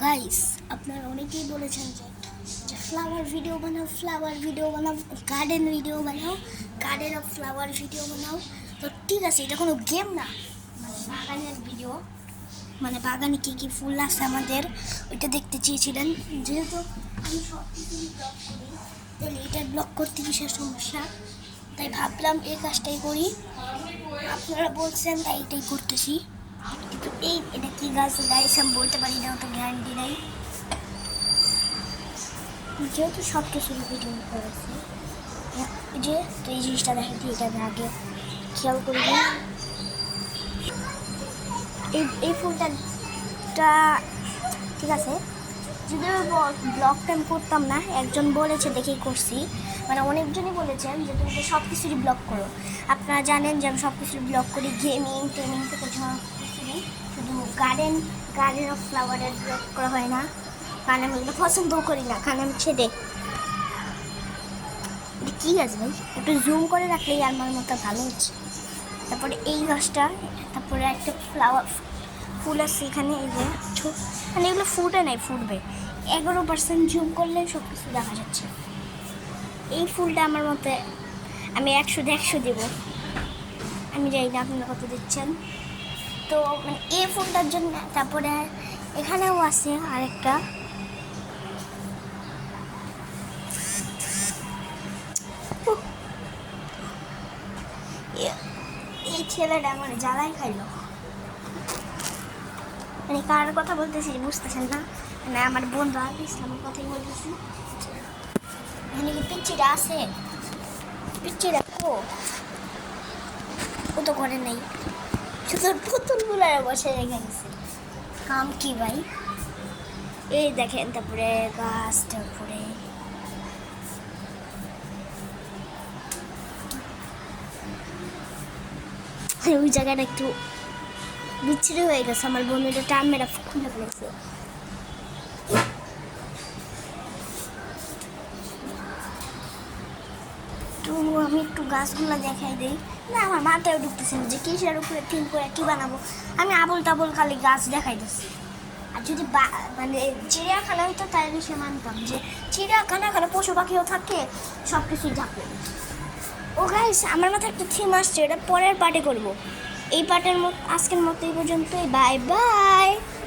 Guys, আপনারা অনেকেই বলেছেন যে ফ্লাওয়ার ভিডিও বানাও, গার্ডেন ভিডিও বানাও, গার্ডেন অফ ফ্লাওয়ার ভিডিও বানাও। তো ঠিক আছে, এটা কোনো গেম না, মানে বাগানের ভিডিও, মানে বাগানে কী কী ফুল আছে আমাদের ওইটা দেখতে চেয়েছিলেন। যেহেতু আমি সব কিছুই ব্লগ করি, তাহলে এটা ব্লগ করতে কিসের সমস্যা, তাই ভাবলাম এই কাজটাই করি। আপনারা বলছেন তাই এটাই করতেছি। কিন্তু এটা কি গাছ গাইস আমি বলতে পারি না, ওটা গ্যারান্টি নেই, যেহেতু সব কিছু ভিডিও করেছি। যে তো এই জিনিসটা দেখাচ্ছি, এটা আমি আগে খেয়াল করি। এই ফুলটা ঠিক আছে, যদি ব্লগ টাইম করতাম না, একজন বলেছে দেখেই করছি, মানে অনেকজনই বলেছেন যে তুমি তো সব কিছুরই ব্লগ করো। আপনারা জানেন যে আমি সব কিছুর ব্লগ করি, গেমিং টেমিং থেকে সব কিছুরই, শুধু গার্ডেন অফ ফ্লাওয়ারের ব্লগ করা হয় না, কারণ আমি এগুলো পছন্দও করি না, কারণ আমি ছেড়ে। এটা কী গাছ ভাই, একটু জুম করে রাখলেই আমার মতো ভালো হচ্ছে। তারপরে এই গাছটা, তারপরে একটা ফুল আছে এখানে, এই যে মানে এগুলো ফুটে নাই, ফুটবে। 11% জুম করলে সব কিছু দেখা যাচ্ছে। এই ফুলটা আমার মতে আমি 100 দেবো, আমি জানি না আপনারা কত দিচ্ছেন। তো মানে এই ফুলটার জন্য। তারপরে এখানেও আছে আরেকটা, এই ছেলেটা মানে জ্বালাই খাইলো, মানে কার কথা বলতেছি বুঝতেছেন না, মানে আমার বন্ধু আলী ইসলামের কথাই বলতেছি। এখানে কি পিচ্ছিটা আছে? পিচ্ছিটা ও তো ঘরে নেই, শুধু পুতুলগুলো বসে রেখে গেছে। কাম কি ভাই, এই দেখেন। তারপরে গাছটার উপরে ওই জায়গাটা একটু বিচ্ছিরি হয়ে গেছে, আমার বন্ধুটা টান মেরা খুলে ফেলেছে। তো আমি একটু গাছগুলো দেখাই দিই না, আমার মাথায় ঢুকতেছে না যে কিসের উপরে থিম করে কী বানাবো। আমি আবল তাবল খালি গাছ দেখাই দিচ্ছি। আর যদি মানে চিড়িয়াখানা হইতো তাহলে সে মানতাম যে চিড়িয়াখানা এখানে পশু পাখিও থাকে, সব কিছুই থাকে। ও গাইস, আমার মাথায় একটা থিম আসছে, এটা পরের পার্টে করবো। এই পার্টের আজকের মতো এই পর্যন্তই, বাই বাই।